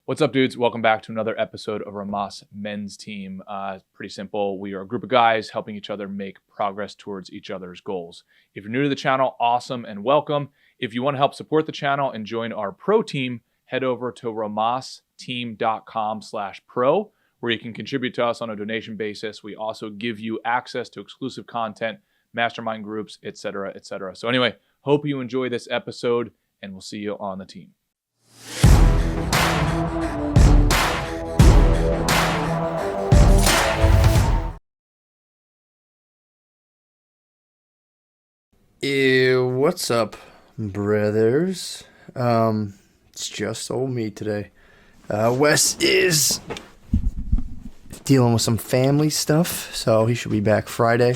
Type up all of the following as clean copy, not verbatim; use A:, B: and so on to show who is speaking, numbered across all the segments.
A: What's up, dudes? Welcome back to another episode of Rhomas Men's Team. Pretty simple. We are a group of guys helping each other make progress towards each other's goals. If you're new to the channel, awesome and welcome. If you want to help support the channel and join our pro team, head over to rhomasteam.com/pro, where you can contribute to us on a donation basis. We also give you access to exclusive content, mastermind groups, etc., etc. So anyway, hope you enjoy this episode, and we'll see you on the team.
B: Ew, what's up, brothers? It's just old me today. Wes is dealing with some family stuff, so he should be back Friday.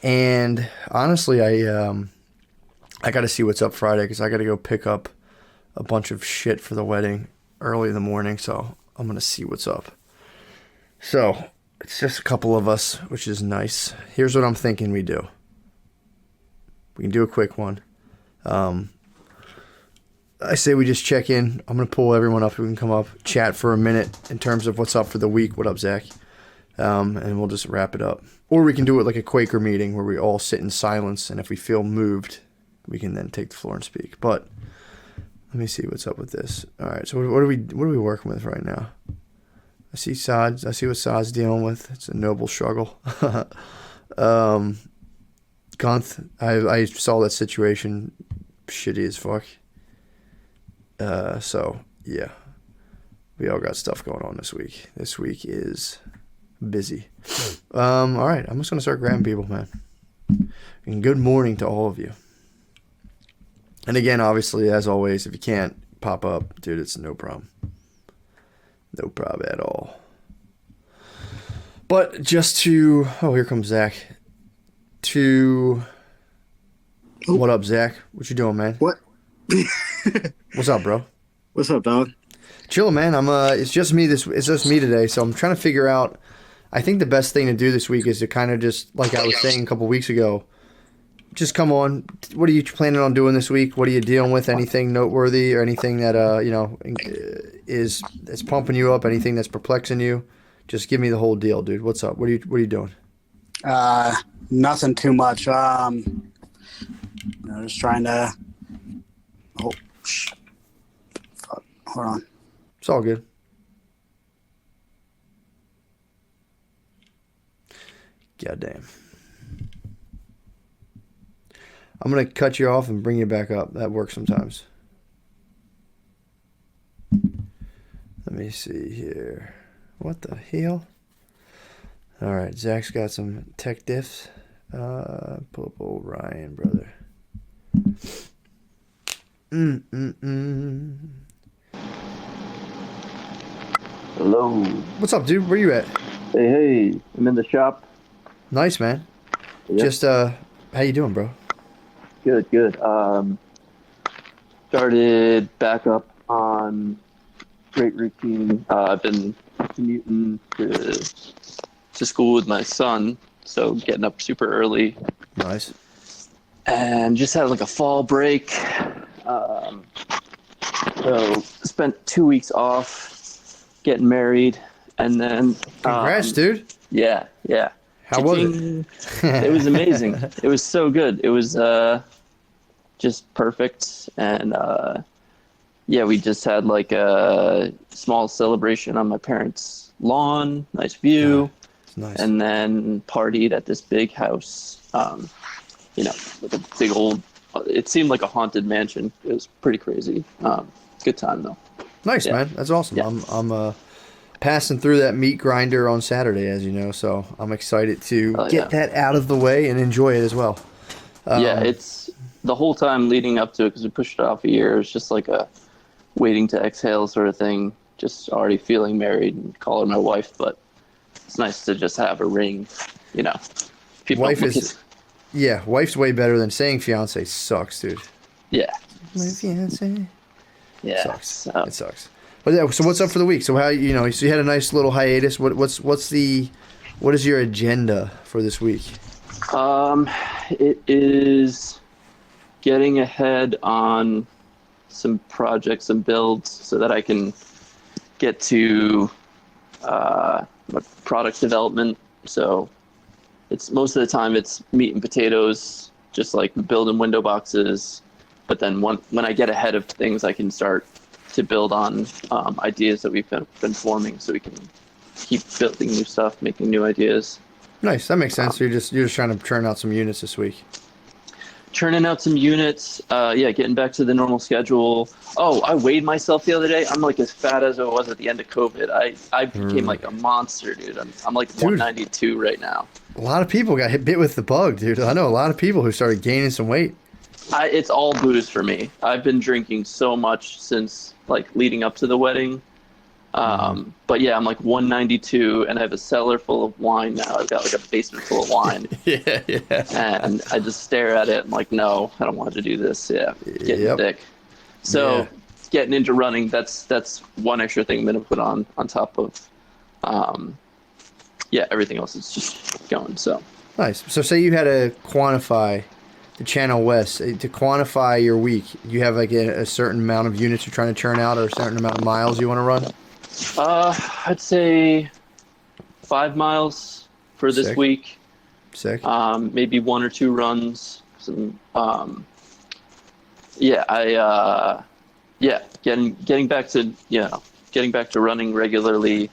B: And honestly, I got to see what's up Friday because I got to go pick up a bunch of shit for the wedding early in the morning, so I'm going to see what's up. So, it's just a couple of us, which is nice. Here's what I'm thinking we do. We can do a quick one. I say we just check in. I'm going to pull everyone up who can come up, chat for a minute in terms of what's up for the week. What up, Zach? And we'll just wrap it up. Or we can do it like a Quaker meeting where we all sit in silence, and if we feel moved, we can then take the floor and speak. But let me see what's up with this. All right, so what are we working with right now? I see Saad. I see what Saad's dealing with. It's a noble struggle. Gunth, I saw that situation, shitty as fuck. So, yeah. We all got stuff going on this week. This week is busy. All right, I'm just going to start grabbing people, man. And good morning to all of you. And again, obviously, as always, if you can't pop up, dude, it's no problem. No problem at all. But just to... Oh, here comes Zach. What up, Zach? What you doing, man?
C: What?
B: What's up, bro?
C: What's up, dog?
B: Chilling, man. It's just me today, so I'm trying to figure out. I think the best thing to do this week is to kind of just, like I was saying a couple weeks ago, just come on. What are you planning on doing this week? What are you dealing with? Anything noteworthy or anything that is pumping you up? Anything that's perplexing you? Just give me the whole deal, dude. What's up? What are you doing?
C: Nothing too much. Just trying to. Oh, fuck. Hold on.
B: It's all good. Goddamn. I'm gonna cut you off and bring you back up. That works sometimes. Let me see here. What the hell? All right, Zach's got some tech diffs. Pull up old Ryan, brother.
D: Hello.
B: What's up, dude? Where you at?
D: Hey, I'm in the shop.
B: Nice, man.
D: Yep.
B: Just, how you doing, bro?
D: Good. Started back up on great routine. I've been commuting to school with my son, so getting up super early.
B: Nice.
D: And just had like a fall break. So spent 2 weeks off, getting married, and then
B: Congrats, dude.
D: Yeah.
B: How was it?
D: It was amazing. It was so good. It was just perfect, and we just had like a small celebration on my parents' lawn, nice view.
B: It's nice.
D: And then partied at this big house, with a big old, it seemed like a haunted mansion. It was pretty crazy. Good time though.
B: Nice,
D: Yeah.
B: man. That's awesome.
D: Yeah.
B: I'm passing through that meat grinder on Saturday, as you know, so I'm excited to get that out of the way and enjoy it as well.
D: It's the whole time leading up to it, because we pushed it off a year. It's just like a waiting to exhale sort of thing. Just already feeling married and calling my wife, but it's nice to just have a ring,
B: Wife's way better than saying fiance. Sucks, dude.
D: Yeah.
B: My fiance.
D: Yeah.
B: Sucks.
D: So,
B: It sucks. But yeah, so what's up for the week? So so you had a nice little hiatus. What is your agenda for this week?
D: it is getting ahead on some projects and builds so that I can get to product development. So it's most of the time it's meat and potatoes, just like building window boxes. But then when I get ahead of things, I can start to build on ideas that we've been forming, so we can keep building new stuff, making new ideas.
B: Nice, that makes sense. So you're just trying to churn out some units this week.
D: Churning out some units, getting back to the normal schedule. Oh, I weighed myself the other day. I'm like as fat as I was at the end of COVID. I became like a monster, dude. I'm like 192 right now.
B: A lot of people got bit with the bug, dude. I know a lot of people who started gaining some weight.
D: It's all booze for me. I've been drinking so much since like leading up to the wedding. But yeah, I'm like 192 and I have a cellar full of wine now. I've got like a basement full of wine.
B: Yeah.
D: And I just stare at it. I'm like, no, I don't want to do this. Yeah, getting thick. So getting into running, that's one extra thing I'm going to put on top of, everything else is just going. So
B: nice. So say you had to quantify the Channel West, to quantify your week, you have like a certain amount of units you're trying to churn out or a certain amount of miles you want to run?
D: I'd say 5 miles for this week.
B: Sick.
D: Maybe 1 or 2 runs. Getting back to running regularly.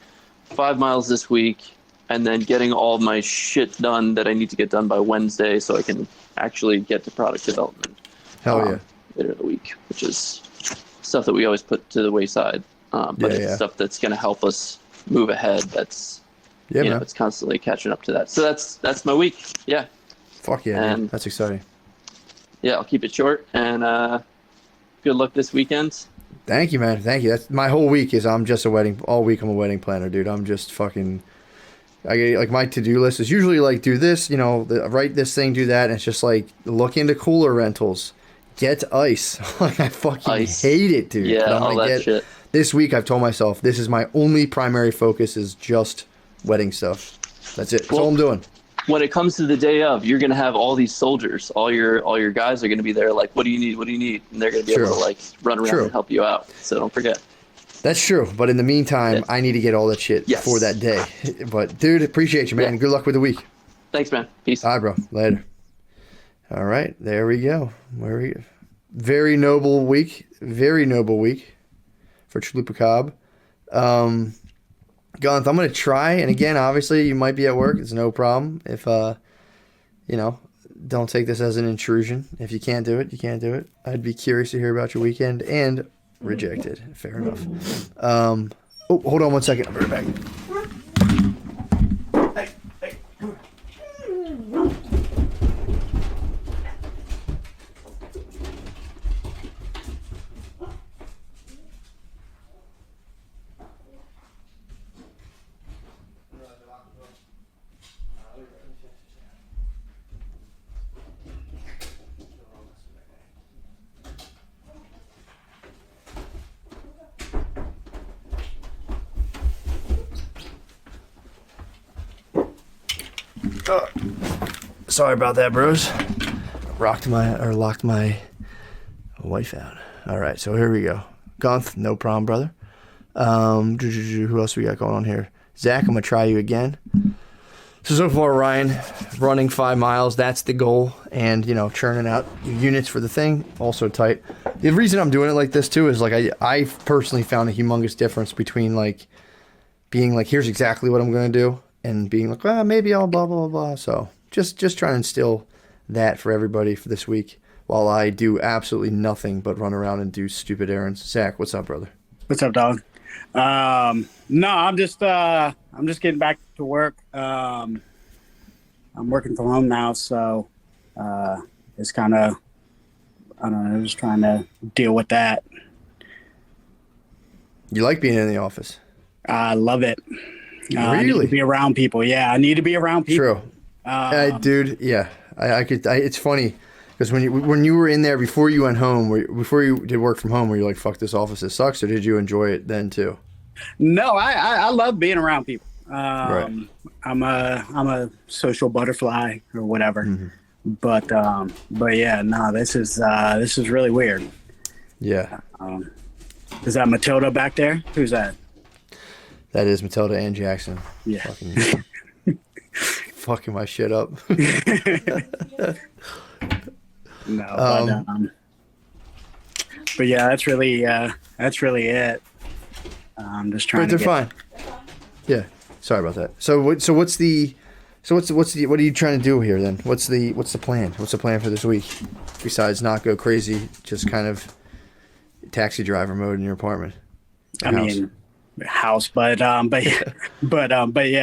D: 5 miles this week, and then getting all my shit done that I need to get done by Wednesday, so I can actually get to product development.
B: Hell yeah.
D: Later in the week, which is stuff that we always put to the wayside. But it's stuff that's going to help us move ahead. That's it's constantly catching up to that. So that's my week. Yeah.
B: Fuck yeah,
D: and
B: man. That's exciting.
D: Yeah, I'll keep it short, and good luck this weekend.
B: Thank you, man. Thank you. That's my whole week. I'm a wedding planner, dude. I'm just fucking. I get like my to-do list is usually like do this, write this thing, do that, and it's just like look into cooler rentals, get ice. Like I fucking hate it, dude.
D: Yeah, all that shit.
B: This week I've told myself this is my only primary focus is just wedding stuff. That's it. That's all I'm doing.
D: When it comes to the day of, you're gonna have all these soldiers. All your guys are gonna be there. Like, what do you need? What do you need? And they're gonna be able to like run around and help you out. So don't forget.
B: That's true. But in the meantime, I need to get all that shit for that day. But dude, appreciate you, man. Yeah. Good luck with the week.
D: Thanks, man. Peace.
B: All right, bro. Later. All right, there we go. Very noble week. Very noble week for Chalupa Cobb. Gunth, I'm going to try, and again, obviously, you might be at work. It's no problem. If, don't take this as an intrusion. If you can't do it, you can't do it. I'd be curious to hear about your weekend, and rejected. Fair enough. Hold on one second. I'll be right back. Sorry about that, bros. Locked my wife out. All right, so here we go. Gunth, no problem, brother. Who else we got going on here? Zach, I'm gonna try you again. So far, Ryan, running 5 miles. That's the goal, and churning out units for the thing. Also tight. The reason I'm doing it like this too is like I personally found a humongous difference between like being like, here's exactly what I'm gonna do, and being like, well, maybe I'll blah blah blah. So just trying to instill that for everybody for this week, while I do absolutely nothing but run around and do stupid errands. Zach, what's up, brother?
C: What's up, dog? No, I'm just getting back to work. I'm working from home now, so it's kind of, I don't know, just trying to deal with that.
B: You like being in the office?
C: I love it.
B: Really?
C: I need to be around people. Yeah, I need to be around people.
B: True. Dude, yeah. I could. It's funny because when you were in there before you went home, before you did work from home, were you like, "Fuck this office, it sucks," or did you enjoy it then too?
C: No, I love being around people.
B: Right.
C: I'm a social butterfly or whatever. Mm-hmm. But yeah, no, this is really weird.
B: Yeah.
C: Is that Matilda back there? Who's that?
B: That is Matilda and Jackson.
C: Yeah.
B: Fucking my shit up.
C: No, but yeah, that's really it. I'm just trying to.
B: They're fine. Yeah. Sorry about that. So what are you trying to do here then? What's the plan? What's the plan for this week? Besides not go crazy, just kind of taxi driver mode in your apartment.
C: House, but yeah,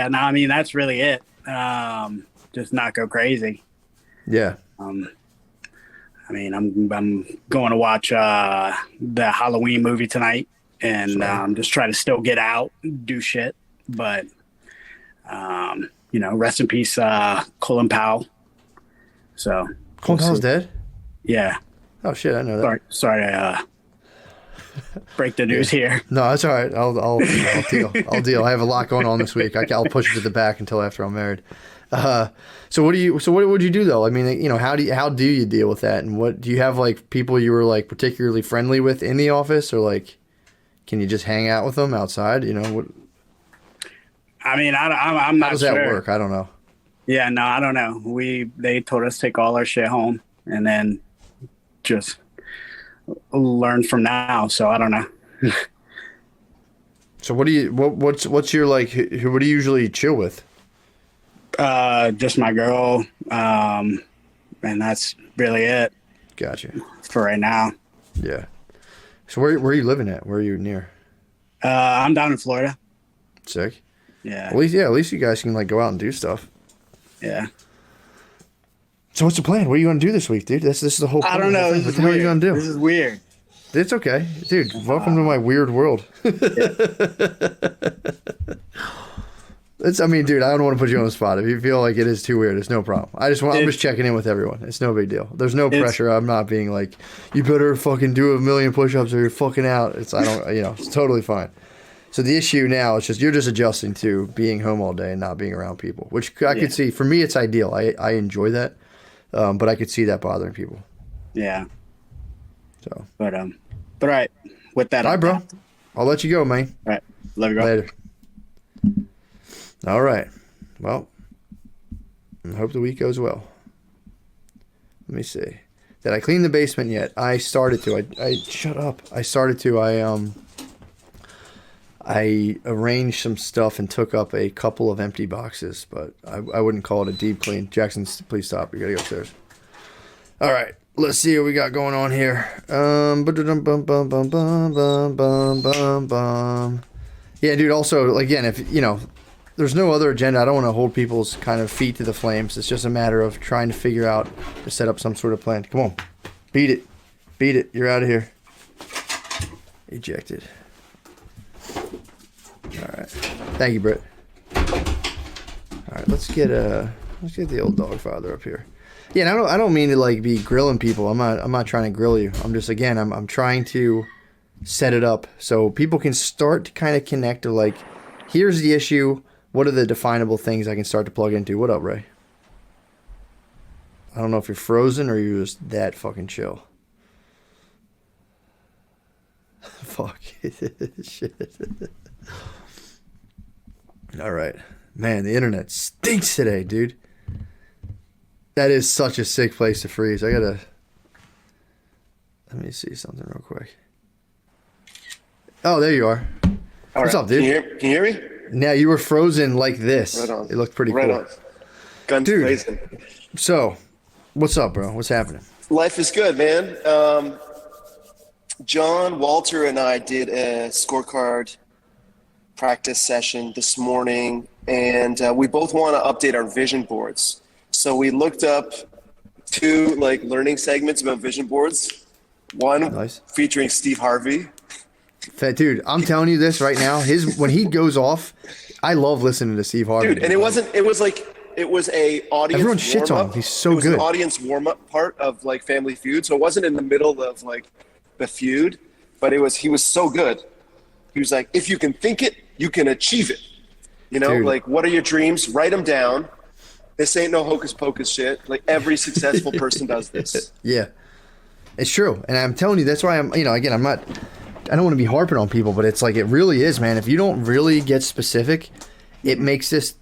C: no, I mean, that's really it. Just not go crazy.
B: Yeah.
C: I mean, I'm going to watch the Halloween movie tonight, and just try to still get out, do shit. But rest in peace, Colin Powell. So
B: Colin Powell's dead?
C: Yeah.
B: Oh shit, I know that.
C: Sorry, break the news here.
B: No, that's all right. I'll deal. I'll deal. I have a lot going on this week. I'll push it to the back until after I'm married. So what would you do though? I mean, how do you deal with that? And what do you have, like, people you were like particularly friendly with in the office, or like, can you just hang out with them outside? What?
C: I mean, I'm not sure.
B: How does that work? I don't know.
C: Yeah, no, I don't know. They told us to take all our shit home and then just learn from now. So I don't know.
B: So what's your, like, what do you usually chill with?
C: Just my girl, and that's really it.
B: Gotcha. For
C: right now.
B: Yeah. So where are you living at? Where are you near?
C: I'm down in Florida.
B: Sick.
C: Yeah.
B: At least you guys can, like, go out and do stuff.
C: Yeah.
B: So what's the plan? What are you gonna do this week, dude? This is the whole plan.
C: I don't know.
B: What the hell are you gonna do?
C: This is weird.
B: It's okay, dude. Welcome to my weird world. I mean, dude, I don't want to put you on the spot. If you feel like it is too weird, it's no problem. I'm just checking in with everyone. It's no big deal. There's no pressure. I'm not being like, you better fucking do 1,000,000 push-ups or you're fucking out. It's totally fine. So the issue now is you're just adjusting to being home all day and not being around people, which I could see. For me, it's ideal. I enjoy that, but I could see that bothering people.
C: Yeah.
B: So.
C: But all right. With that,
B: all right, bro. I'll let you go, man.
C: All right. Love you, bro.
B: Later. All right. Well, I hope the week goes well. Let me see. Did I clean the basement yet? I started to. I shut up. I started to. I arranged some stuff and took up a couple of empty boxes, but I wouldn't call it a deep clean. Jackson, please stop. You gotta go upstairs. All right. Let's see what we got going on here. Yeah, dude. Also, again, if there's no other agenda. I don't want to hold people's kind of feet to the flames. It's just a matter of trying to figure out to set up some sort of plan. Come on, beat it. You're out of here. Ejected. All right. Thank you, Britt. All right, let's get the old dog father up here. Yeah, and I don't mean to, like, be grilling people. I'm not trying to grill you. I'm just, again, I'm trying to set it up so people can start to kind of connect to, like, here's the issue. What are the definable things I can start to plug into? What up, Ray? I don't know if you're frozen or you're just that fucking chill. Fuck. Shit. All right. Man, the internet stinks today, dude. That is such a sick place to freeze. Let me see something real quick. Oh, there you are. What's up, dude?
E: Can you hear me?
B: Now, you were frozen like this. Right on. It looked pretty cool.
E: On. Guns blazing.
B: So, what's up, bro? What's happening?
E: Life is good, man. John, Walter, and I did a scorecard practice session this morning, and we both want to update our vision boards. So we looked up 2 learning segments about vision boards. One featuring Steve Harvey.
B: Dude, I'm telling you this right now. When he goes off, I love listening to Steve Harvey.
E: Dude, and it was a audience.
B: Everyone shits on him. He's so good.
E: It was an audience warm up part of Family Feud, so it wasn't in the middle of the feud, but he was so good. He was like, if you can think it, you can achieve it. Dude. What are your dreams? Write them down. This ain't no hocus pocus shit. Every successful person does this.
B: Yeah, it's true. And I'm telling you, that's why I'm not I don't want to be harping on people, but it's like, it really is, man. If you don't really get specific, it makes this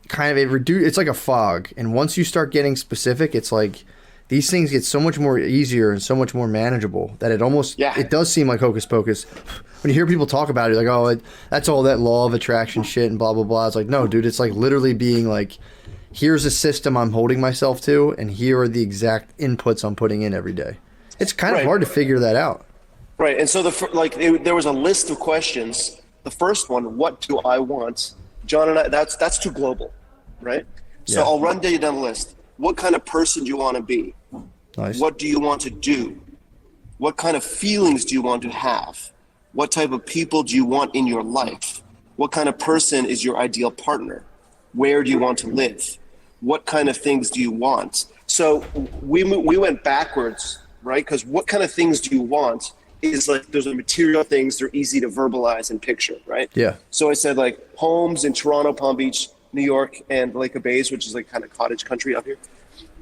B: kind of it's like a fog. And once you start getting specific, it's like these things get so much more easier and so much more manageable that it almost, it does seem like hocus pocus. When you hear people talk about it, you're like, oh, that's all that law of attraction shit and blah, blah, blah. It's like, no, dude, it's like literally being like, here's a system I'm holding myself to, and here are the exact inputs I'm putting in every day. It's kind of hard to figure that out.
E: Right. And so there was a list of questions. The first one, what do I want? John and I, that's too global, right? So I'll run down the list. What kind of person do you want to be?
B: Nice.
E: What do you want to do? What kind of feelings do you want to have? What type of people do you want in your life? What kind of person is your ideal partner? Where do you want to live? What kind of things do you want? So we went backwards, right? Because what kind of things do you want is like, those are material things. They're easy to verbalize and picture, right?
B: Yeah.
E: So I said like homes in Toronto, Palm Beach, New York, and Lake of Bays, which is like kind of cottage country out here.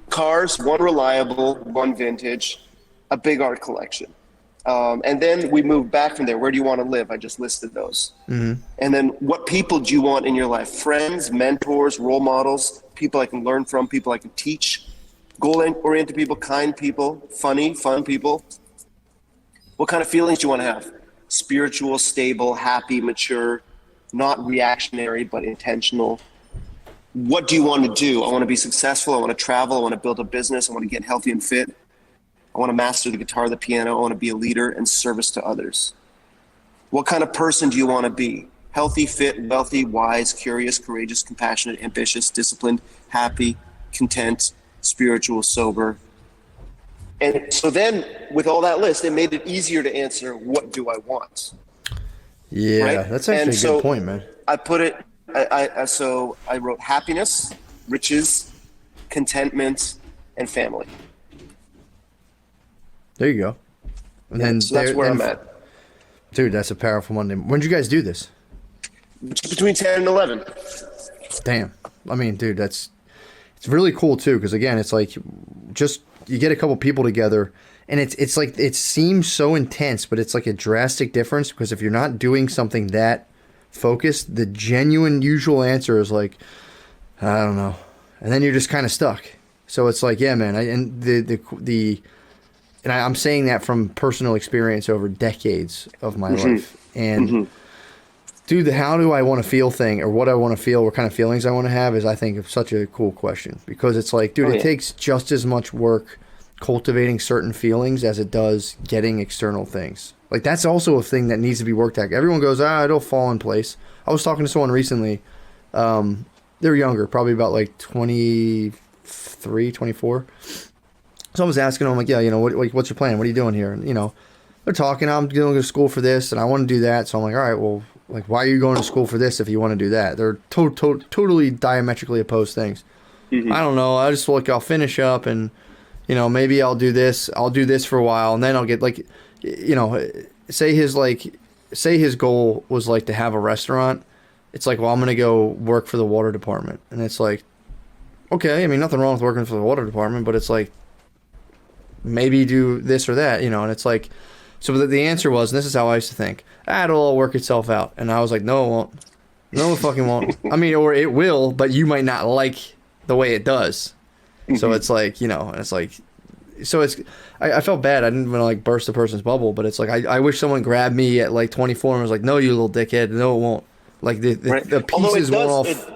E: Cars, one reliable, one vintage, a big art collection. And then we moved back from there. Where do you want to live? I just listed those. Mm-hmm. And then what people do you want in your life? Friends, mentors, role models, people I can learn from, people I can teach, goal-oriented people, kind people, funny, fun people. What kind of feelings do you want to have? Spiritual, stable, happy, mature, not reactionary, but intentional. What do you want to do? I want to be successful. I want to travel. I want to build a business. I want to get healthy and fit. I want to master the guitar, the piano. I want to be a leader and service to others. What kind of person do you want to be? Healthy, fit, wealthy, wise, curious, courageous, compassionate, ambitious, disciplined, happy, content, spiritual, sober. And so then with all that list, it made it easier to answer, what do I want?
B: Yeah,
E: right?
B: That's actually a good point, man.
E: I put it, so I wrote happiness, riches, contentment, and family.
B: There you go. And then
E: so that's where I'm at.
B: Dude, that's a powerful Monday. When did you guys do this?
E: Between 10 and 11.
B: Damn. I mean, dude, it's really cool too, because again, it's like just you get a couple people together, and it's like it seems so intense, but it's like a drastic difference, because if you're not doing something that focused, the genuine usual answer is like, I don't know, and then you're just kind of stuck. So it's like, yeah, man, I'm saying that from personal experience over decades of my life, and. Dude, the how do I want to feel thing, or what I want to feel, what kind of feelings I want to have, is, I think, such a cool question, because it's like, dude, it takes just as much work cultivating certain feelings as it does getting external things. Like, that's also a thing that needs to be worked at. Everyone goes, it'll fall in place. I was talking to someone recently. They're younger, probably about like 23, 24. So I was asking them, like, yeah, what's your plan? What are you doing here? And, they're talking, I'm going to go to school for this, and I want to do that. So I'm like, all right, well, like, why are you going to school for this if you want to do that? They're totally diametrically opposed things. Mm-hmm. I don't know. I just I'll finish up, and maybe I'll do this. I'll do this for a while, and then I'll get say his goal was like to have a restaurant. It's like, well, I'm gonna go work for the water department, and it's like, okay, I mean, nothing wrong with working for the water department, but it's like, maybe do this or that, and it's like. So the answer was, and this is how I used to think, it'll all work itself out. And I was like, no, it won't. No, it fucking won't. I mean, or it will, but you might not like the way it does. Mm-hmm. So it's like, and it's like, so it's, I felt bad. I didn't want to like burst a person's bubble, but it's like, I wish someone grabbed me at like 24 and was like, no, you little dickhead. No, it won't. Like the pieces won't off.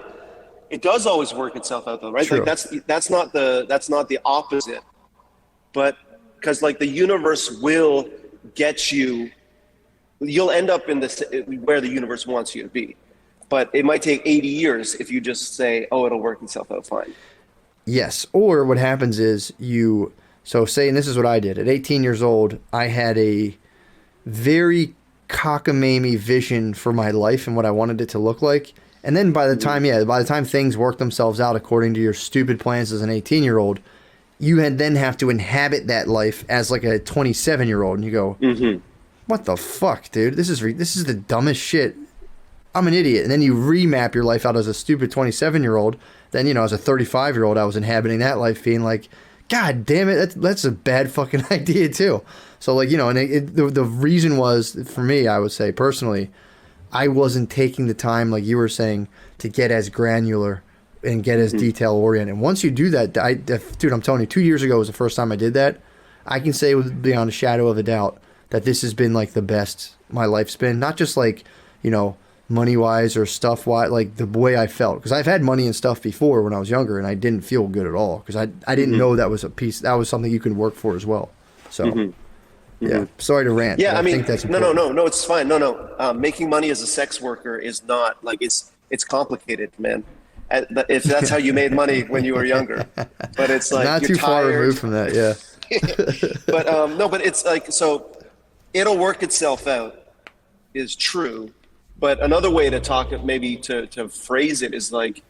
E: It does always work itself out though, right?
B: True.
E: Like that's not the opposite, but because like the universe will get you'll end up in where the universe wants you to be, but it might take 80 years if you just say, it'll work itself out fine.
B: Yes. Or what happens is say, and this is what I did at 18 years old, I had a very cockamamie vision for my life and what I wanted it to look like. And then by the time things work themselves out according to your stupid plans as an 18-year-old, you then have to inhabit that life as like a 27-year-old, and you go, what the fuck, dude? This is the dumbest shit. I'm an idiot. And then you remap your life out as a stupid 27-year-old. Then, as a 35-year-old, I was inhabiting that life being like, God damn it, that's a bad fucking idea too. So like, you know, and the reason was, for me, I would say personally, I wasn't taking the time, like you were saying, to get as granular and get as detail oriented. And once you do that, dude, I'm telling you, 2 years ago was the first time I did that. I can say beyond a shadow of a doubt that this has been like the best my life's been. Not just like, you know, money wise or stuff wise, like the way I felt. Because I've had money and stuff before when I was younger, and I didn't feel good at all. Because I didn't know that was that was something you can work for as well. So. Yeah, sorry to rant.
E: Yeah, I mean,
B: think that's
E: no, it's fine. No. Making money as a sex worker is not like it's complicated, man. If that's how you made money when you were younger, but it's like
B: not
E: you're
B: too
E: tired.
B: far removed from that. Yeah,
E: but no, but it's like, so it'll work itself out is true. But another way to talk, maybe to phrase it, is like,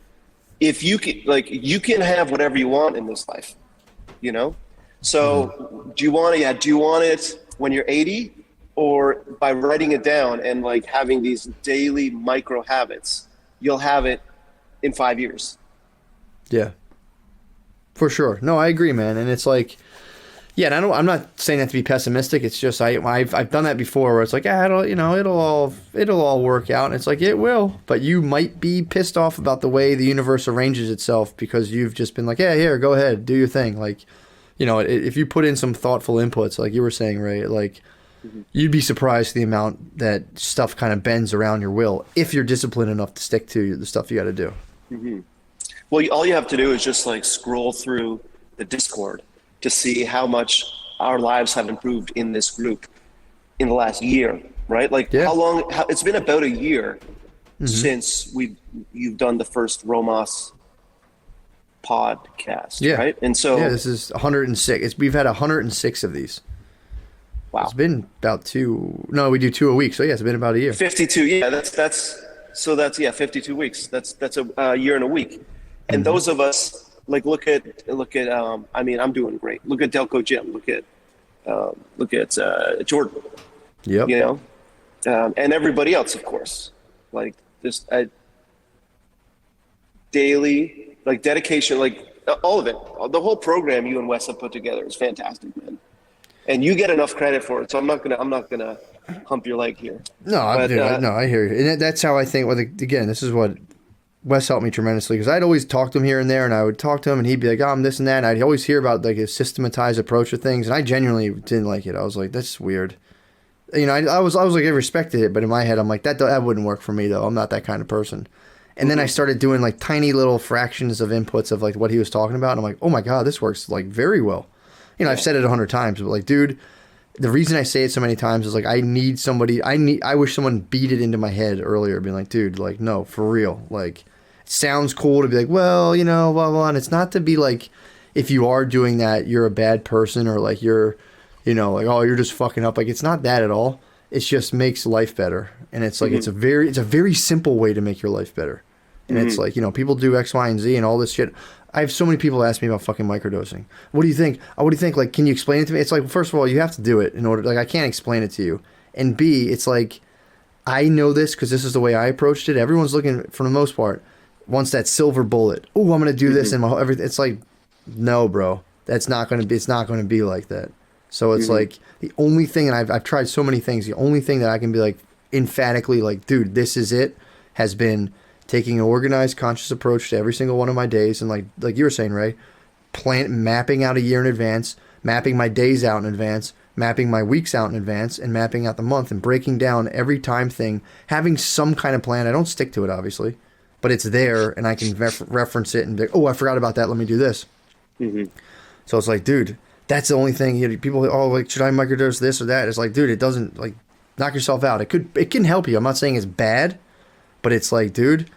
E: if you can, like, you can have whatever you want in this life, you know. So do you want it when you're 80, or by writing it down and like having these daily micro habits, you'll have it in 5 years?
B: Yeah, for sure. No, I agree, man. And it's like, yeah, and I'm not saying that to be pessimistic. It's just I've done that before, where it's like, it'll all work out. And it's like, it will, but you might be pissed off about the way the universe arranges itself, because you've just been like, yeah, here, go ahead, do your thing. Like, you know, if you put in some thoughtful inputs, like you were saying, Ray, like, you'd be surprised the amount that stuff kind of bends around your will if you're disciplined enough to stick to the stuff you got to do.
E: Well, all you have to do is just like scroll through the Discord to see how much our lives have improved in this group in the last year, right? Like, how long? It's been about a year since you've done the first Rhomas podcast, right? And so
B: this is 106. We've had 106 of these.
E: Wow.
B: It's been about we do 2 a week. So yeah, it's been about a year.
E: 52. Yeah, that's 52 weeks. That's a year and a week. And those of us, like, look at I mean, I'm doing great. Look at Delco Jim. Look at Jordan.
B: Yep.
E: You know, and everybody else, of course. Like, just daily, like, dedication, like, all of it. The whole program you and Wes have put together is fantastic, man. And you get enough credit for it, so I'm not gonna hump your leg here.
B: No, I hear you, and that's how I think. Well, again, this is what Wes helped me tremendously, because I'd always talk to him here and there, and I would talk to him, and he'd be like, "Oh, I'm this and that." And I'd always hear about like his systematized approach to things, and I genuinely didn't like it. I was like, "That's weird." You know, I was like, I respected it, but in my head, I'm like, that wouldn't work for me though. I'm not that kind of person. And then I started doing like tiny little fractions of inputs of like what he was talking about, and I'm like, oh my god, this works like very well. You know, I've said it 100 times, but like, dude, the reason I say it so many times is like, I wish someone beat it into my head earlier, being like, dude, like, no, for real. Like, it sounds cool to be like, well, you know, blah, blah. And it's not to be like, if you are doing that, you're a bad person, or like you're, you know, like, oh, you're just fucking up. Like, it's not that at all. It just makes life better. And it's like, it's a very simple way to make your life better. And it's like, you know, people do X, Y, and Z and all this shit. I have so many people ask me about fucking microdosing. What do you think? What do you think? Like, can you explain it to me? It's like, first of all, you have to do it in order. Like, I can't explain it to you. And B, it's like, I know this because this is the way I approached it. Everyone's looking, for the most part, wants that silver bullet. Oh, I'm gonna do this and my everything. It's like, no, bro, that's not gonna be. It's not gonna be like that. So it's like the only thing, and I've tried so many things. The only thing that I can be like emphatically like, dude, this is it, has been taking an organized, conscious approach to every single one of my days, and like you were saying, Ray, mapping out a year in advance, mapping my days out in advance, mapping my weeks out in advance, and mapping out the month, and breaking down every time thing, having some kind of plan. I don't stick to it, obviously, but it's there, and I can reference it and be like, oh, I forgot about that. Let me do this. So it's like, dude, that's the only thing. You know, people, oh, like, should I microdose this or that? It's like, dude, it doesn't, like, knock yourself out. It can help you. I'm not saying it's bad, but it's like, dude,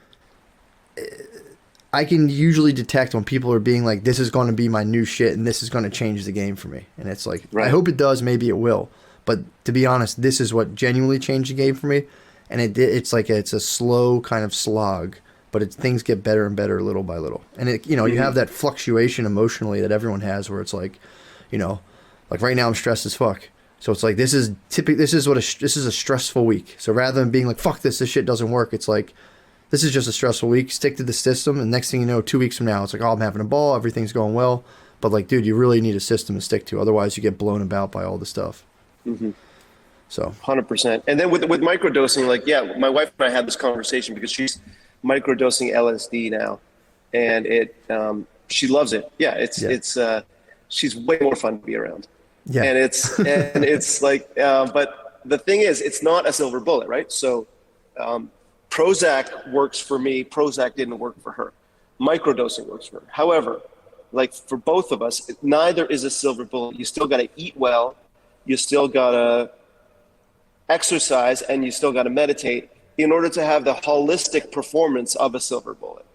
B: I can usually detect when people are being like, this is going to be my new shit and this is going to change the game for me. And it's like, I hope it does. Maybe it will. But to be honest, this is what genuinely changed the game for me. And it's like, it's a slow kind of slog, but things get better and better little by little. And it, you know, you have that fluctuation emotionally that everyone has, where it's like, you know, like right now I'm stressed as fuck. So it's like, this is a stressful week. So rather than being like, fuck this shit doesn't work, it's like, this is just a stressful week. Stick to the system, and next thing you know, 2 weeks from now, it's like, oh, I'm having a ball, everything's going well. But like, dude, you really need a system to stick to. Otherwise, you get blown about by all the stuff. So
E: 100%. And then with microdosing, like, yeah, my wife and I had this conversation because she's microdosing LSD now, and she loves it. Yeah, it's she's way more fun to be around.
B: Yeah,
E: and it's like, but the thing is, it's not a silver bullet, right? So, Prozac works for me. Prozac didn't work for her. Microdosing works for her. However, like for both of us, neither is a silver bullet. You still got to eat well. You still got to exercise, and you still got to meditate in order to have the holistic performance of a silver bullet.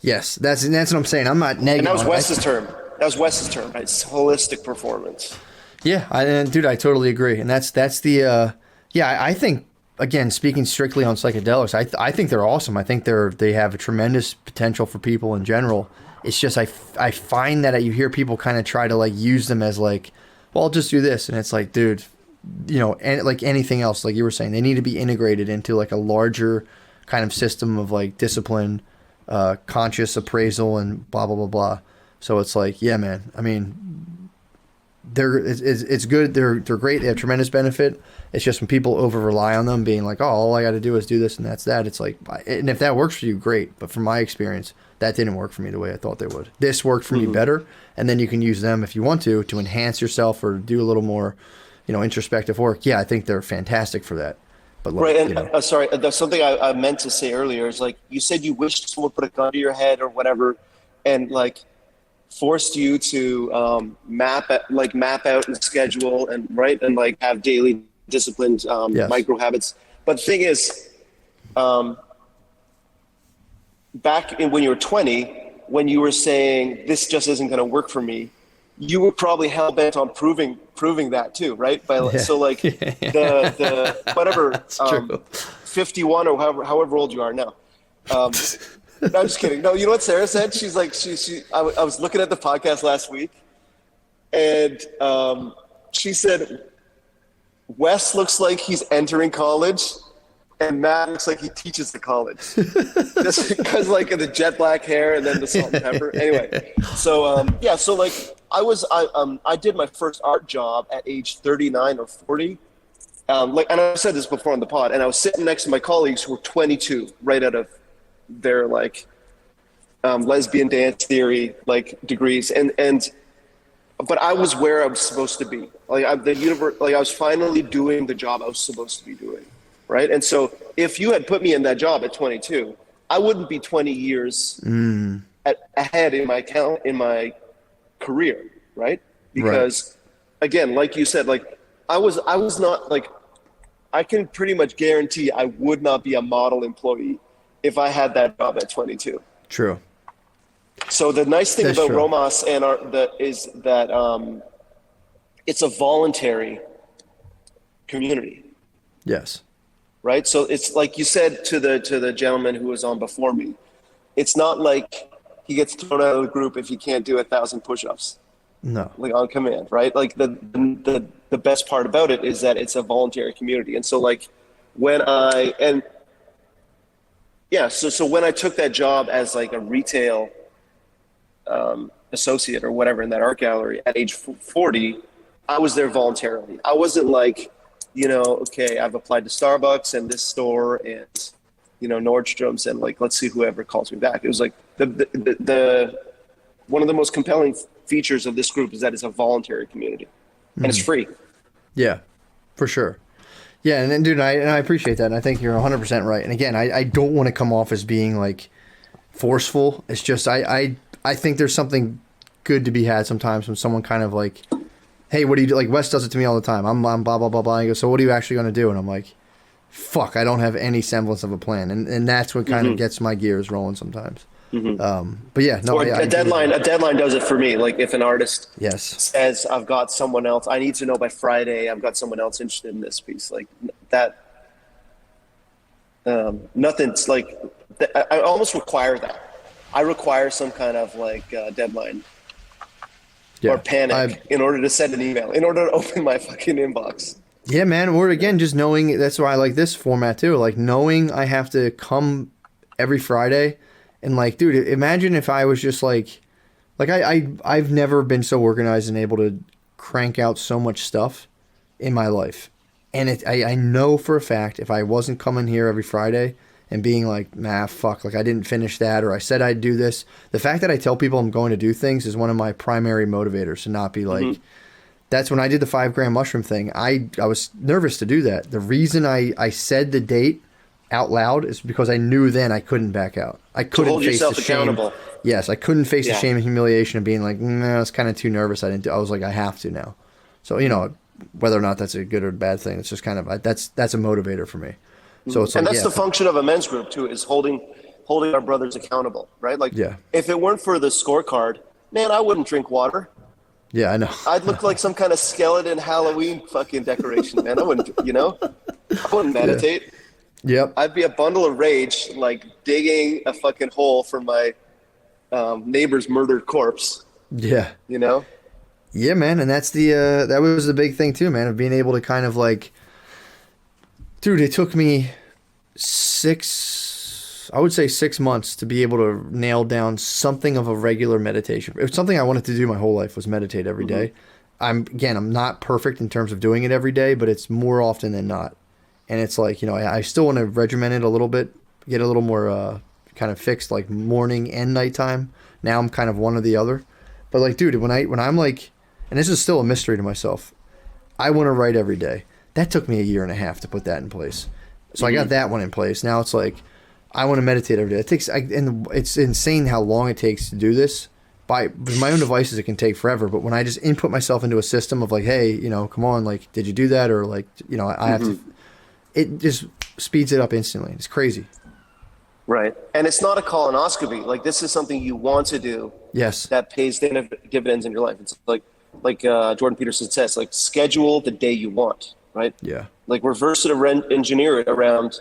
B: Yes, that's what I'm saying. I'm not negative.
E: And that was Wes's term. That was Wes's term, right? It's holistic performance.
B: Yeah, dude, I totally agree. And that's the I think, again, speaking strictly on psychedelics, I think they're awesome. I think they have a tremendous potential for people in general. It's just I find that you hear people kind of try to like use them as like, well, I'll just do this, and it's like, dude, you know, and like anything else, like you were saying, they need to be integrated into like a larger kind of system of like discipline, conscious appraisal, and blah blah blah blah. So it's like, yeah, man. I mean, it's good. They're great. They have tremendous benefit. It's just when people over rely on them, being like, oh, all I got to do is do this and that's that. It's like, and if that works for you, great. But from my experience, that didn't work for me the way I thought they would. This worked for me better, and then you can use them if you want to enhance yourself or do a little more, you know, introspective work. Yeah, I think they're fantastic for that. But like,
E: right, and
B: you know,
E: sorry, there's something I meant to say earlier. Is like you said, you wished someone put a gun to your head or whatever, and like forced you to map out and schedule and like have daily disciplined
B: Yes.
E: micro habits. But the thing is, back when you were 20, when you were saying this just isn't going to work for me, you were probably hell bent on proving that too, right? So like the whatever 51 or however old you are now. No, I'm just kidding. No, you know what Sarah said? She's like, I was looking at the podcast last week, and she said, Wes looks like he's entering college, and Matt looks like he teaches the college. Just because like of the jet black hair and then the salt and pepper. Anyway, so so like I did my first art job at age 39 or 40. And I've said this before on the pod, and I was sitting next to my colleagues who were 22, right out of their like lesbian dance theory like degrees, but I was where I was supposed to be. Like I was finally doing the job I was supposed to be doing, right? And so if you had put me in that job at 22, I wouldn't be 20 years ahead in my career, right? Because again, like you said, like I was not like, I can pretty much guarantee I would not be a model employee if I had that job at 22.
B: True.
E: So the nice thing
B: That's
E: about
B: true.
E: Rhomas is that it's a voluntary community,
B: Yes.
E: right? So it's like you said to the gentleman who was on before me, it's not like he gets thrown out of the group if he can't do 1,000 push-ups,
B: No.
E: like on command, right? Like the best part about it is that it's a voluntary community. And so like so when I took that job as like a retail associate or whatever in that art gallery at age 40, I was there voluntarily. I wasn't like, you know, okay, I've applied to Starbucks and this store and, you know, Nordstrom's and like, let's see whoever calls me back. It was like the one of the most compelling features of this group is that it's a voluntary community and it's free.
B: Yeah, for sure. Yeah, and then, dude, I appreciate that, and I think you're 100% right. And again, I don't want to come off as being like forceful. It's just I think there's something good to be had sometimes when someone kind of like, hey, what do you do? Like Wes does it to me all the time. I'm blah blah blah blah. He goes, so what are you actually going to do? And I'm like, fuck, I don't have any semblance of a plan, and that's what kind of gets my gears rolling sometimes. But yeah, no,
E: Or a deadline does it for me. Like if an artist
B: yes,
E: says I've got someone else, I need to know by Friday I've got someone else interested in this piece, like that. Nothing's like I almost require that. I require some kind of like deadline or panic in order to send an email, in order to open my fucking inbox.
B: Yeah, man. Or again, just knowing, that's why I like this format too. Like knowing I have to come every Friday and like, dude, imagine if I was just like Like I've never been so organized and able to crank out so much stuff in my life. And I know for a fact if I wasn't coming here every Friday and being like, nah, fuck, like I didn't finish that, or I said I'd do this. The fact that I tell people I'm going to do things is one of my primary motivators, to not be like, that's when I did the 5 gram mushroom thing. I was nervous to do that. The reason I said the date out loud is because I knew then I couldn't back out. I couldn't
E: hold
B: face
E: yourself
B: the shame.
E: accountable.
B: Yes, I couldn't face the
E: Yeah.
B: shame and humiliation of being like, no, I was kind of too nervous. I was like, I have to now. So, you know, whether or not that's a good or bad thing, it's just kind of, that's a motivator for me. So it's like,
E: And that's
B: yeah,
E: the function of a men's group too, is holding our brothers accountable, right? Like,
B: Yeah.
E: if it weren't for the scorecard, man, I wouldn't drink water.
B: yeah, I know.
E: I'd look like some kind of skeleton Halloween fucking decoration, man. I wouldn't, I wouldn't meditate.
B: Yep.
E: I'd be a bundle of rage, like digging a fucking hole for my neighbor's murdered corpse,
B: Yeah.
E: you know?
B: Yeah, man, and that's that was the big thing too, man, of being able to kind of like, dude, it took me 6 months to be able to nail down something of a regular meditation. It was something I wanted to do my whole life, was meditate every day. I'm not perfect in terms of doing it every day, but it's more often than not. And it's like, you know, I still want to regiment it a little bit, get a little more kind of fixed, like morning and nighttime. Now I'm kind of one or the other. But like, dude, when I'm like, and this is still a mystery to myself, I want to write every day. That took me 1.5 years to put that in place. So I got that one in place. Now it's like, I want to meditate every day. And it's insane how long it takes to do this. With my own devices, it can take forever. But when I just input myself into a system of like, hey, you know, come on, like, did you do that? Or like, you know, I have to, it just speeds it up instantly. It's crazy.
E: Right. And it's not a colonoscopy. Like, this is something you want to do.
B: Yes.
E: That pays dividends in your life. It's like Jordan Peterson says, like, schedule the day you want, right?
B: Yeah.
E: Like, reverse it, engineer it around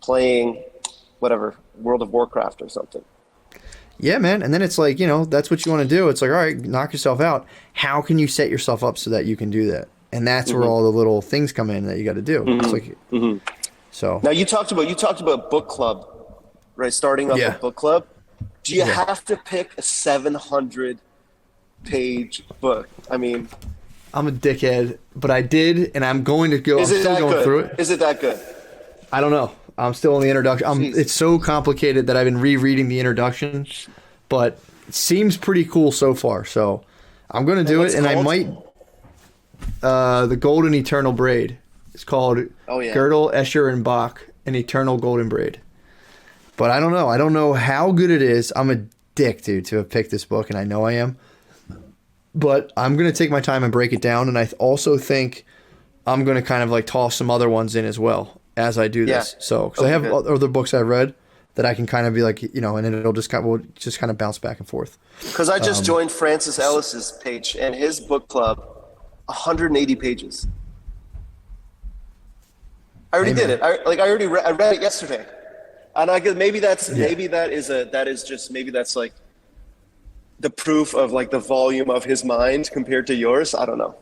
E: playing whatever, World of Warcraft or something.
B: Yeah, man. And then it's like, you know, that's what you want to do. It's like, all right, knock yourself out. How can you set yourself up so that you can do that? And that's where all the little things come in that you got to do. It's like, so.
E: Now you talked about book club, right? Starting up a book club. Do you have to pick a 700-page book? I mean,
B: I'm a dickhead, but I did, and I'm going to go. I'm still going through it.
E: Is it that good?
B: I don't know. I'm still in the introduction. It's so complicated that I've been rereading the introduction, but it seems pretty cool so far. So I'm going to do it, and I might. The Golden Eternal Braid. It's called Gödel, Escher, and Bach, an Eternal Golden Braid. But I don't know. I don't know how good it is. I'm a dick, dude, to have picked this book, and I know I am. But I'm going to take my time and break it down, and I also think I'm going to kind of like toss some other ones in as well as I do this. So, because I have other books I've read that I can kind of be like, you know, and then we'll just kind of bounce back and forth.
E: Because I just joined Francis Ellis's page, and his book club, 180 pages. I already did it. I read it yesterday, and I guess maybe that's like the proof of like the volume of his mind compared to yours. I don't know.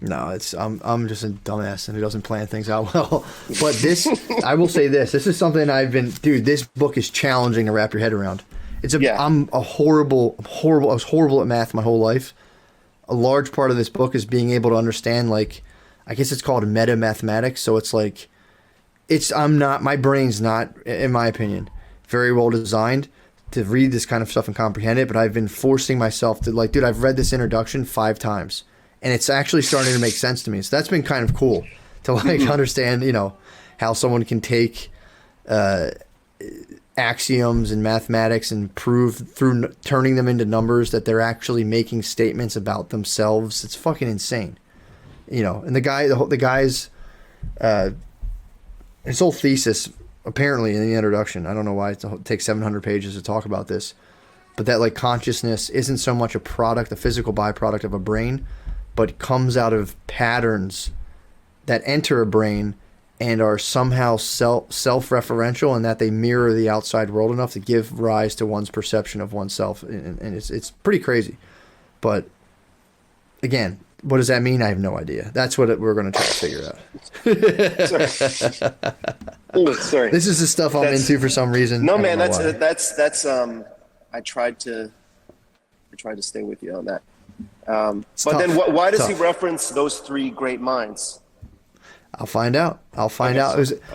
B: No, I'm just a dumbass and who doesn't plan things out well. But this, I will say this is something this book is challenging to wrap your head around. I was horrible at math my whole life. A large part of this book is being able to understand, like, I guess it's called meta mathematics. So it's like, my brain's not, in my opinion, very well designed to read this kind of stuff and comprehend it. But I've been forcing myself to, like, dude, I've read this introduction 5 times. And it's actually starting to make sense to me. So that's been kind of cool to like understand, you know, how someone can take axioms and mathematics and prove through turning them into numbers that they're actually making statements about themselves. It's fucking insane, you know. And the guy's his whole thesis apparently in the introduction. I don't know why it takes 700 pages to talk about this, but that like consciousness isn't so much a physical byproduct of a brain, but comes out of patterns that enter a brain and are somehow self-referential, and that they mirror the outside world enough to give rise to one's perception of oneself. And it's pretty crazy. But again, what does that mean? I have no idea. That's what we're going to try to figure out. Sorry. This is the stuff I'm into for some reason.
E: No, man, I tried to stay with you on that. But
B: tough.
E: then why does he
B: Tough.
E: reference those three great minds?
B: I'll find out.
E: I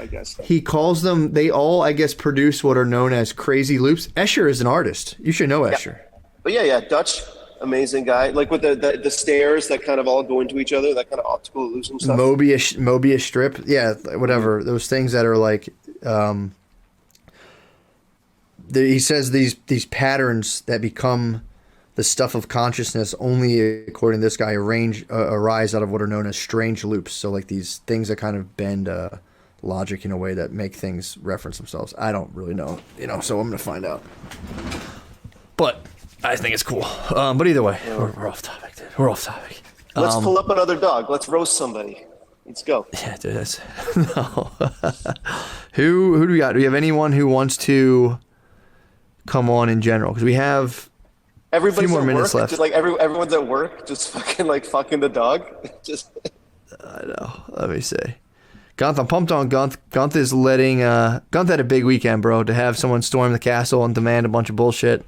E: guess so.
B: He calls them, they all, I guess, produce what are known as crazy loops. Escher is an artist. You should know Escher.
E: But yeah, Dutch, amazing guy. Like with the stairs that kind of all go into each other, that kind of optical illusion stuff.
B: Mobius strip. Yeah, whatever. Those things that are like, he says these patterns that become the stuff of consciousness only, according to this guy, arise out of what are known as strange loops. So like these things that kind of bend logic in a way that make things reference themselves. I don't really know, so I'm going to find out. But I think it's cool. But either way, we're off topic, dude. We're off topic.
E: Let's pull up another dog. Let's roast somebody. Let's go.
B: Yeah, dude, that's... No. Who do we got? Do we have anyone who wants to come on in general? Because we have...
E: Everybody's
B: a few more
E: at
B: minutes
E: work,
B: left.
E: just like everyone's at work, just fucking the dog. Just
B: I know. Let me see. Gunth, I'm pumped on Gunth. Gunth is letting Gunth had a big weekend, bro, to have someone storm the castle and demand a bunch of bullshit.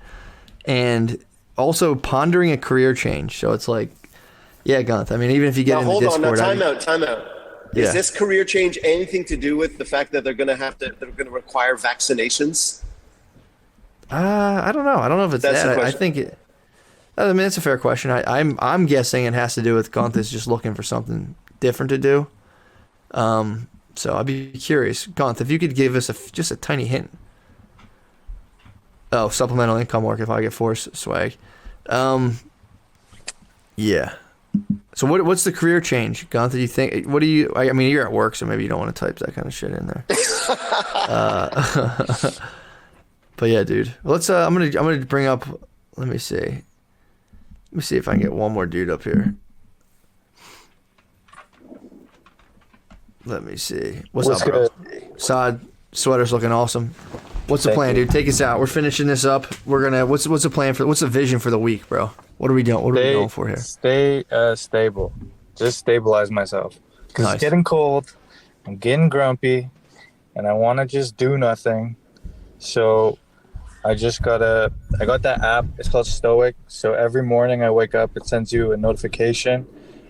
B: And also pondering a career change. So it's like, yeah, Gunth. I mean, even if you get into Discord.
E: Hold on, now time out.
B: Yeah.
E: Is this career change anything to do with the fact that they're gonna require vaccinations?
B: I don't know. I don't know if it's
E: That's
B: that.
E: the
B: I
E: question.
B: think it. I mean, it's a fair question. I'm guessing it has to do with Gunth is just looking for something different to do. So I'd be curious, Gunth, if you could give us just a tiny hint. Oh, supplemental income work if I get force swag. Yeah. So what's the career change, Gunth? Do you think? What do you? I mean, you're at work, so maybe you don't want to type that kind of shit in there. But yeah, dude. Let's. I'm gonna bring up. Let me see. Let me see if I can get one more dude up here. Let me see. What's up, bro? Saad, sweater's looking awesome. What's the plan, dude? Take us out. We're finishing this up. We're gonna. What's the plan for? What's the vision for the week, bro? What are we doing? What are we going for here?
F: Stay stable. Just stabilize myself. Because
B: Nice.
F: it's getting cold. I'm getting grumpy, and I want to just do nothing. So I got that app. It's called Stoic. So every morning I wake up, it sends you a notification,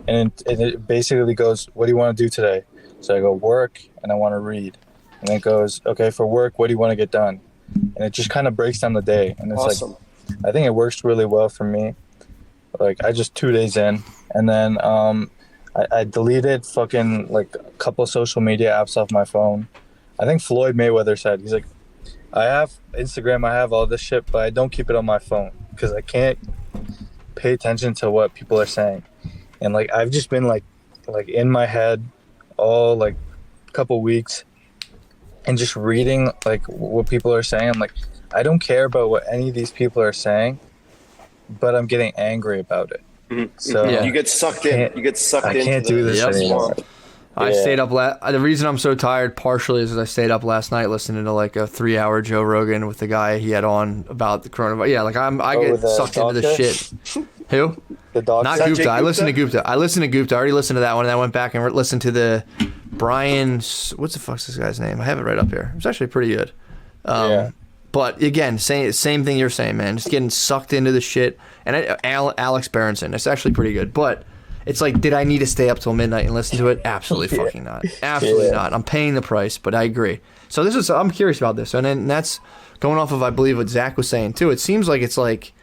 F: and it basically goes, "What do you want to do today?" So I go work, and I want to read. And it goes, "Okay, for work, what do you want to get done?" And it just kind of breaks down the day. And it's
E: Awesome.
F: I think it works really well for me. Like I just 2 days in, and then I deleted fucking like a couple social media apps off my phone. I think Floyd Mayweather said, he's like, I have Instagram, I have all this shit, but I don't keep it on my phone because I can't pay attention to what people are saying. And like I've just been like in my head all like couple weeks and just reading like what people are saying. I'm like, I don't care about what any of these people are saying, but I'm getting angry about it.
E: Mm-hmm.
F: So
B: Yeah.
E: You get sucked in. You get sucked
F: I
E: into
F: can't do this
B: Yep.
F: anymore.
B: I
F: Yeah.
B: stayed up the reason I'm so tired partially is I stayed up last night listening to like a 3-hour Joe Rogan with the guy he had on about the coronavirus. Yeah, like I get
F: with the
B: sucked into the
F: doctor?
B: shit. Who?
F: The dog.
B: Not
E: Sanjay
B: Gupta. I listened to
E: Gupta?
B: Gupta. I already listened to that one, and I went back and listened to the Brian. What's the fuck's this guy's name? I have it right up here. It was actually pretty good.
F: Yeah.
B: But again, same thing you're saying, man. Just getting sucked into the shit. And Alex Berenson, it's actually pretty good. But it's like, did I need to stay up till midnight and listen to it? Absolutely fucking not. Absolutely not. I'm paying the price, but I agree. So I'm curious about this, and then that's going off of I believe what Zach was saying too. It seems like it's like,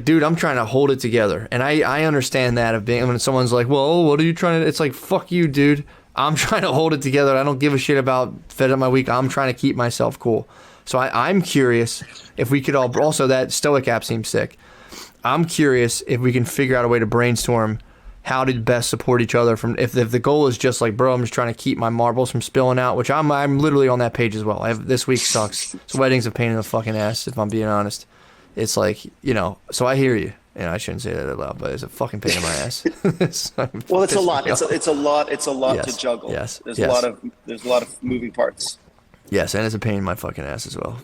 B: dude, I'm trying to hold it together, and I understand that of being when someone's like, well, what are you trying to? It's like, fuck you, dude. I'm trying to hold it together. I don't give a shit about fed up my week. I'm trying to keep myself cool. So I'm curious if we could all also that Stoic app seems sick. I'm curious if we can figure out a way to brainstorm how to best support each other from if the goal is just like, bro, I'm just trying to keep my marbles from spilling out, which I'm literally on that page as well. This week sucks. This wedding's a pain in the fucking ass, if I'm being honest. It's like, so I hear you. And I shouldn't say that out loud, but it's a fucking pain in my ass.
E: Well, it's a lot. It's a lot
B: Yes.
E: to juggle.
B: Yes.
E: There's
B: Yes.
E: a lot of moving parts.
B: Yes, and it's a pain in my fucking ass as well.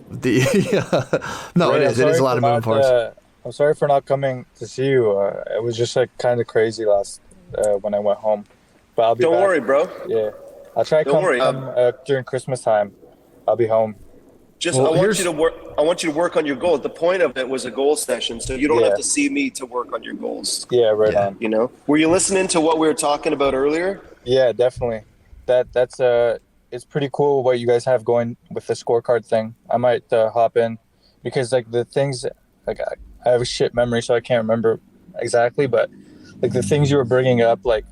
B: No,
F: Ray,
B: it is. It is a lot of moving parts.
F: I'm sorry for not coming to see you. It was just like kind of crazy last when I went home. But I'll be
E: Don't
F: back.
E: worry, bro.
F: Yeah, I'll try to
E: Don't
F: come
E: worry.
F: during Christmas time. I'll be home.
E: Just
B: Well,
E: I want you to work. I want you to work on your goals. The point of it was a goal session, so you don't have to see me to work on your goals.
F: Yeah, right on.
E: You know, were you listening to what we were talking about earlier?
F: Yeah, definitely. That's it's pretty cool what you guys have going with the scorecard thing. I might hop in because like the things like I have a shit memory, so I can't remember exactly, but like the things you were bringing up, like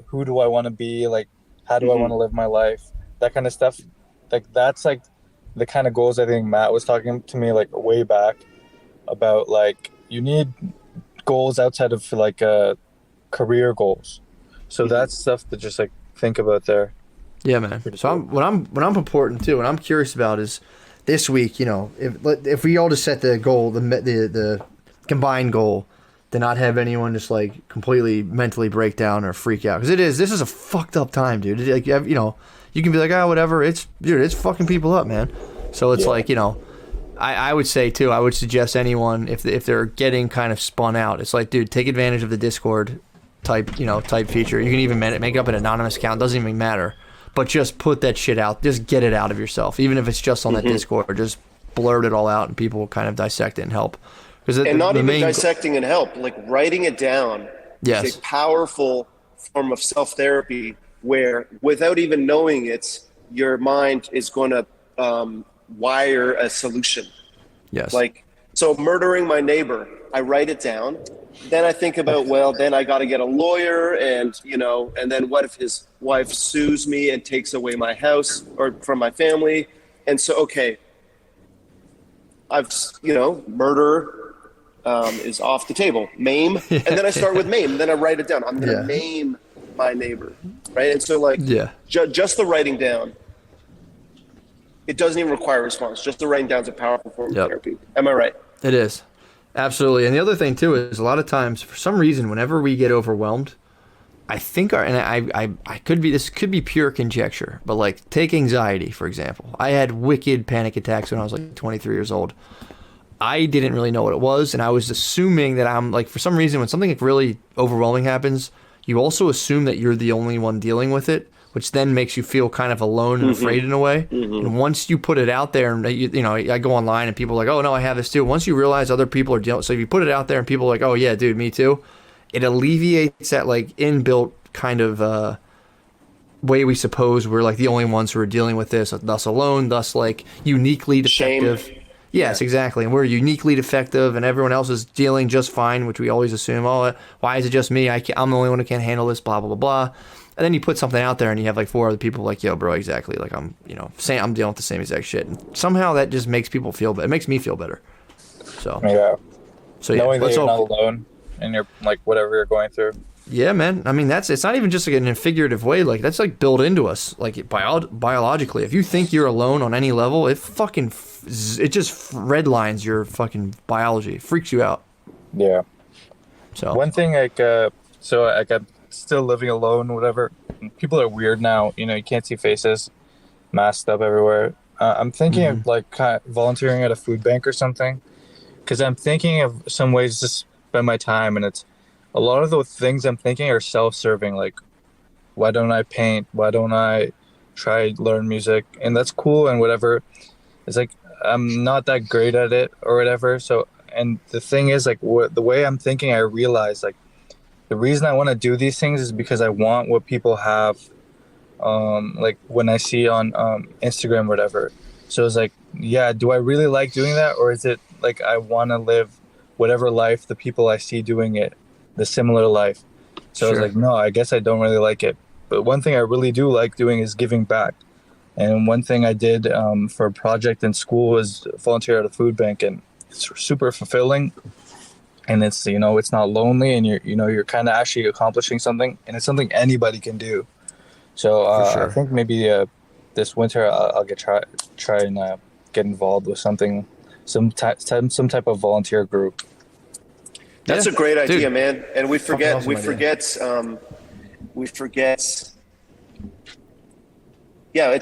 F: who do I want to be, like how do I want to live my life, that kind of stuff. Like that's like the kind of goals I think Matt was talking to me like way back about. Like you need goals outside of like career goals. So that's stuff to just like think about there.
B: Yeah, man. So what I'm important too, and I'm curious about is this week. You know, if we all just set the goal, the combined goal, to not have anyone just like completely mentally break down or freak out, because this is a fucked up time, dude. Like you know, you can be like, oh, whatever. It's fucking people up, man. So it's like, you know, I would say too, I would suggest anyone if they're getting kind of spun out, it's like, dude, take advantage of the Discord type feature. You can even make up an anonymous account, doesn't even matter, but just put that shit out, just get it out of yourself, even if it's just on that Discord, or just blurt it all out and people will kind of dissect it and help.
E: And not even dissecting and help, like writing it down is a powerful form of self-therapy where without even knowing it, your mind is going to wire a solution.
B: Yes.
E: Like, so murdering my neighbor, I write it down. Then I think about, well, then I got to get a lawyer, and, you know, and then what if his wife sues me and takes away my house or from my family? And so, okay, murder is off the table. Maim. And then I start with maim. And then I write it down. I'm going to maim my neighbor. Right. And so like, just the writing down, it doesn't even require a response. Just the writing down is a powerful form of therapy. Am I right?
B: It is. Absolutely. And the other thing too is a lot of times, for some reason, whenever we get overwhelmed, I think this could be pure conjecture, but like take anxiety, for example. I had wicked panic attacks when I was like 23 years old. I didn't really know what it was, and I was assuming that I'm like, for some reason, when something like really overwhelming happens, you also assume that you're the only one dealing with it, which then makes you feel kind of alone and afraid in a way. And once you put it out there, and you know, I go online and people are like, oh no, I have this too. Once you realize other people are dealing, so if you put it out there and people are like, oh yeah, dude, me too, it alleviates that like inbuilt kind of way we suppose we're like the only ones who are dealing with this, thus alone, thus like uniquely defective. Shame. Yes, exactly. And we're uniquely defective and everyone else is dealing just fine, which we always assume, oh, why is it just me? I'm the only one who can't handle this, blah, blah, blah, blah. And then you put something out there and you have like 4 other people like, yo, bro, exactly. Like I'm dealing with the same exact shit. And somehow that just makes people feel better. It makes me feel better. So,
F: knowing that you're not alone in your, like, whatever you're going through.
B: Yeah, man. I mean, it's not even just like in a figurative way. Like that's like built into us, like biologically. If you think you're alone on any level, it just redlines your fucking biology. It freaks you out.
F: Yeah.
B: So
F: one thing, like, I'm still living alone, whatever. People are weird now. You know, you can't see faces, masked up everywhere. I'm thinking of like kind of volunteering at a food bank or something, because I'm thinking of some ways to spend my time, and it's. A lot of the things I'm thinking are self-serving, like, why don't I paint? Why don't I learn music? And that's cool and whatever. It's like, I'm not that great at it or whatever. So, and the thing is, like, the way I'm thinking, I realize, like, the reason I want to do these things is because I want what people have, like, when I see on Instagram or whatever. So it's like, yeah, do I really like doing that? Or is it, like, I want to live whatever life the people I see doing it, the similar life. So I was like, no, I guess I don't really like it. But one thing I really do like doing is giving back. And one thing I did for a project in school was volunteer at a food bank, and it's super fulfilling. And it's, you know, it's not lonely, and you're kind of actually accomplishing something, and it's something anybody can do. So I think maybe this winter I'll try and get involved with some type of volunteer group.
E: That's a great idea, man. And we forget. Yeah,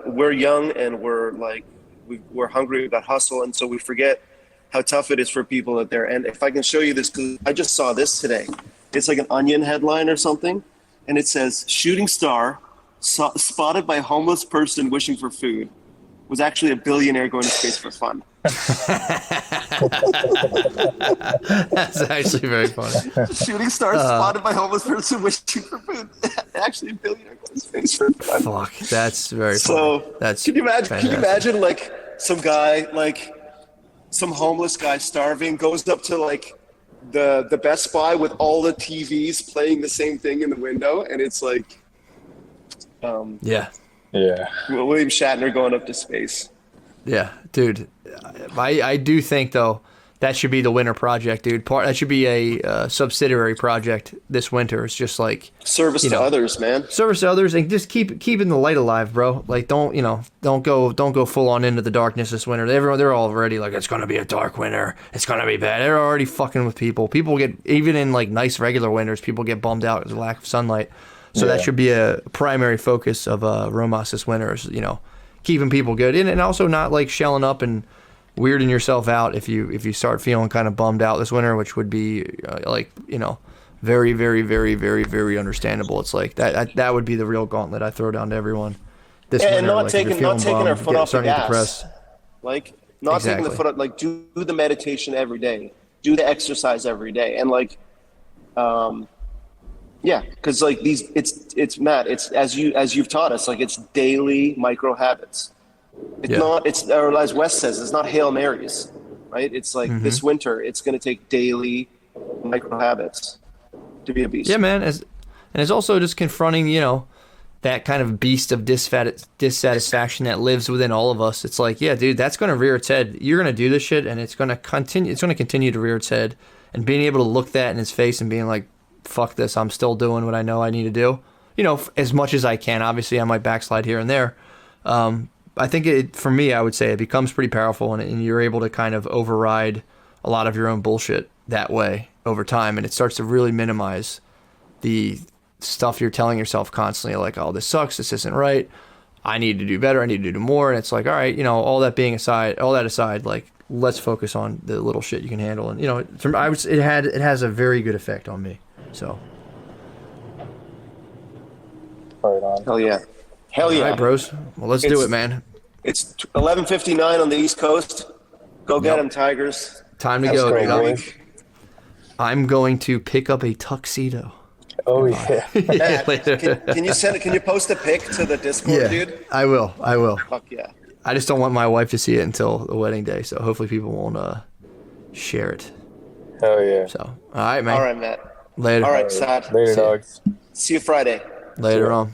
E: we're young and we're hungry. We've got hustle, and so we forget how tough it is for people out there. And if I can show you this, because I just saw this today. It's like an Onion headline or something, and it says "Shooting star spotted by homeless person wishing for food." was actually a billionaire going to space for fun.
B: That's actually very funny.
E: Shooting star spotted by homeless person wishing for food. Actually, a billionaire going to space for fun.
B: Fuck, that's very
E: So
B: funny. That's
E: can you imagine?
B: fantastic.
E: Can you imagine like some guy, like some homeless guy starving, goes up to like the Best Buy with all the TVs playing the same thing in the window, and it's like,
B: Yeah.
F: Yeah.
E: William Shatner going up to space.
B: Yeah, dude. I do think though that should be the winter project, dude. That should be a subsidiary project this winter. It's just like
E: Service to others, man.
B: service to others, and just keeping the light alive, bro. Like don't go full on into the darkness this winter. They're already like, it's gonna be a dark winter. It's gonna be bad. They're already fucking with people. People get, even in like nice regular winters, people get bummed out because of lack of sunlight. So that should be a primary focus of Rhomas this winter, is, keeping people good, and also not like shelling up and weirding yourself out if you start feeling kind of bummed out this winter, which would be very, very, very, very, very understandable. It's like that would be the real gauntlet I throw down to everyone this winter.
E: And not
B: like,
E: taking our foot off the gas.
B: Depressed.
E: Like not taking the foot off. Like do the meditation every day, do the exercise every day, and like, yeah, because like it's Matt. It's as you've taught us. Like it's daily micro habits. It's not. It's, or as Wes says, it's not Hail Marys, right? It's like this winter, it's going to take daily micro habits to be a beast.
B: Yeah, man. And it's also just confronting, that kind of beast of dissatisfaction that lives within all of us. It's like, yeah, dude, that's going to rear its head. You're going to do this shit, and it's going to continue. It's going to continue to rear its head. And being able to look that in his face and being like, fuck this, I'm still doing what I know I need to do, as much as I can. Obviously I might backslide here and there. I think for me, I would say it becomes pretty powerful, and you're able to kind of override a lot of your own bullshit that way over time, and it starts to really minimize the stuff you're telling yourself constantly, like, oh, this sucks, this isn't right, I need to do better, I need to do more. And it's like, all right, all that aside, like, let's focus on the little shit you can handle. And it has a very good effect on me. So,
F: Right on.
E: Hell yeah. Hell yeah.
B: all right, bros. Well, let's do it, man.
E: It's 11:59 on the East Coast. Go get them, Tigers.
B: Time to
E: Have a
B: go,
E: great
B: dude.
E: week.
B: I'm going to pick up a tuxedo.
F: Oh yeah.
E: Matt,
B: Later.
E: can you post a pic to the Discord, dude?
B: I will.
E: Fuck yeah.
B: I just don't want my wife to see it until the wedding day, so hopefully people won't share it.
F: Hell yeah.
B: So, all right, man.
E: All right, Matt.
B: Later.
E: All right, Sad.
F: Later, dogs.
E: See you Friday.
B: Later on.